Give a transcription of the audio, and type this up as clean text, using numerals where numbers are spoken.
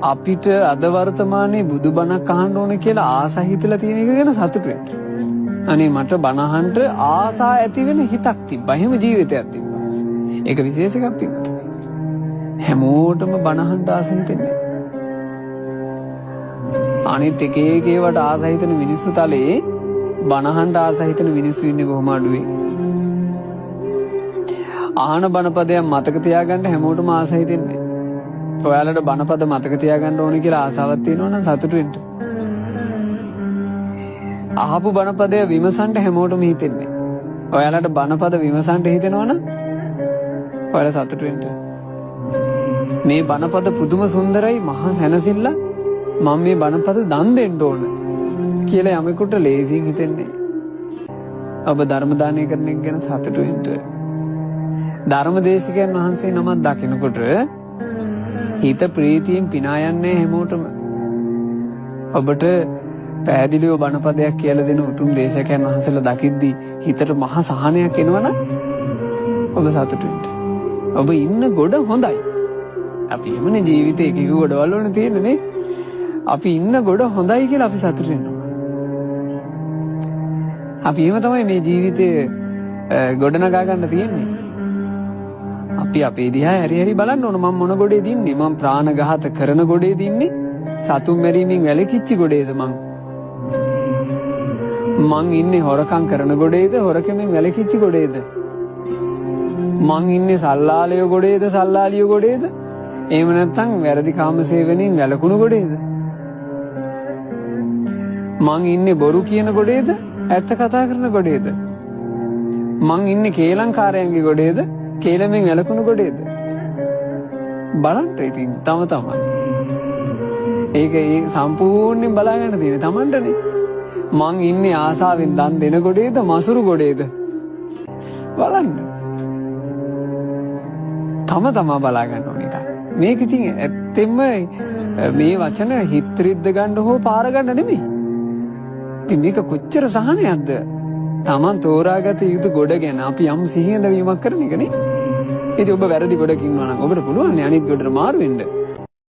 අපිට අද වර්තමානයේ බුදුබණක් අහන්න ඕනේ කියලා ආස හිතලා තියෙන එක ගැන සතුටු වෙන්න. අනේ මට බණ අහන්න ආසා ඇති වෙන හිතක් තිබ්බා. එහෙම ජීවිතයක් තිබ්බා. ඒක විශේෂ එකක් පිටත. හැමෝටම බණ අහන්න ආස හිතෙන්නේ. අනිත් එක එක ඒවට ආස හිතන මිනිස්සු තලේ බණ අහන්න ආස හිතන මිනිස්සු ඉන්නේ බොහොම අඩුයි. ආහන බණපදයක් මතක තියාගන්න හැමෝටම ආස හිතෙන්නේ. ඔයාලට බණපද මතක තියාගන්න ඕනේ කියලා ආසාවක් තියෙනවා නම් සතුටු වෙන්න. අහපු බණපදය විමසන්න හැමෝටම හිතෙන්නේ. ඔයාලට බණපද විමසන්න හිතෙනවා නම් ඔයාලා සතුටු වෙන්න. මේ බණපද පුදුම සුන්දරයි මහා සැනසෙල්ල මම මේ බණපද දන් දෙන්න ඕන කියලා යමෙකුට ලේසියෙන් හිතෙන්නේ. ඔබ ධර්ම දානය කරන එක ගැන සතුටු වෙන්න. ධර්මදේශකයන් වහන්සේ නමක් දකිනකොට හිත ප්‍රීතියෙන් පිනා යන්නේ හැමෝටම. ඔබට පැහැදිලිව බණපදයක් කියලා දෙන උතුම් දේශකයන් වහන්සේලා දකිද්දී හිතට මහ සහනයක් එනවනම් ඔබ සතුටු වෙන්න. ඔබ ඉන්න ගොඩ හොඳයි. අපි එමනේ ජීවිතේ එක එක ගොඩවල් වල තියෙන්නේ නේ. අපි ඉන්න ගොඩ හොඳයි කියලා අපි සතුටු වෙනවා. අපි එහෙම තමයි මේ ජීවිතේ ගොඩනගා ගන්න තියෙන්නේ. අපි අපේ දිහා හැරි හැරි බලන්න ඕන. මම මොන ගොඩේ දින්නේ? මම ප්‍රාණඝාත කරන ගොඩේ දින්නේ? සතුන් මැරීමෙන් වැළකීච්ච ගොඩේද මං? මං ඉන්නේ හොරකම් කරන ගොඩේද? හොරකමෙන් වැළකීච්ච ගොඩේද? මං ඉන්නේ සල්ලාලය ගොඩේද? සල්ලාලිය ගොඩේද? එහෙම නැත්නම් වැරදි කාම සේවනයෙන් වැළකුණු ගොඩේද? මං ඉන්නේ බොරු කියන ගොඩේද? ඇත්ත කතා කරන ගොඩේද? මං ඉන්නේ කේලංකාරයන්ගේ ගොඩේද? කේලමෙන් වැළකුණු ගොඩේද? බලන්න ඉතින් තම. ඒක ඒ සම්පූර්ණයෙන් බලා ගන්න තියෙන්නේ Tamanටනේ. මං ඉන්නේ ආසාවෙන් දන් දෙන ගොඩේද? මසුරු ගොඩේද? බලන්න. තම බලා ගන්න ඕනේ ඉතින්. මේක ඉතින් ඇත්තෙන්ම මේ වචන හිත රිද්ද ගන්න හෝ පාර ගන්න නෙමෙයි. ඉතින් මේක කොච්චර සහනයක්ද? Taman තෝරාගත යුතු ගොඩ ගැන අපි යම් සිහිනදවීමක් කරන එකනේ. ඉතින් ඔබ වැරදි ගොඩක ඉන්නවා නම් ඔබට පුළුවන් නේ අනිත් ගොඩට මාරු වෙන්න.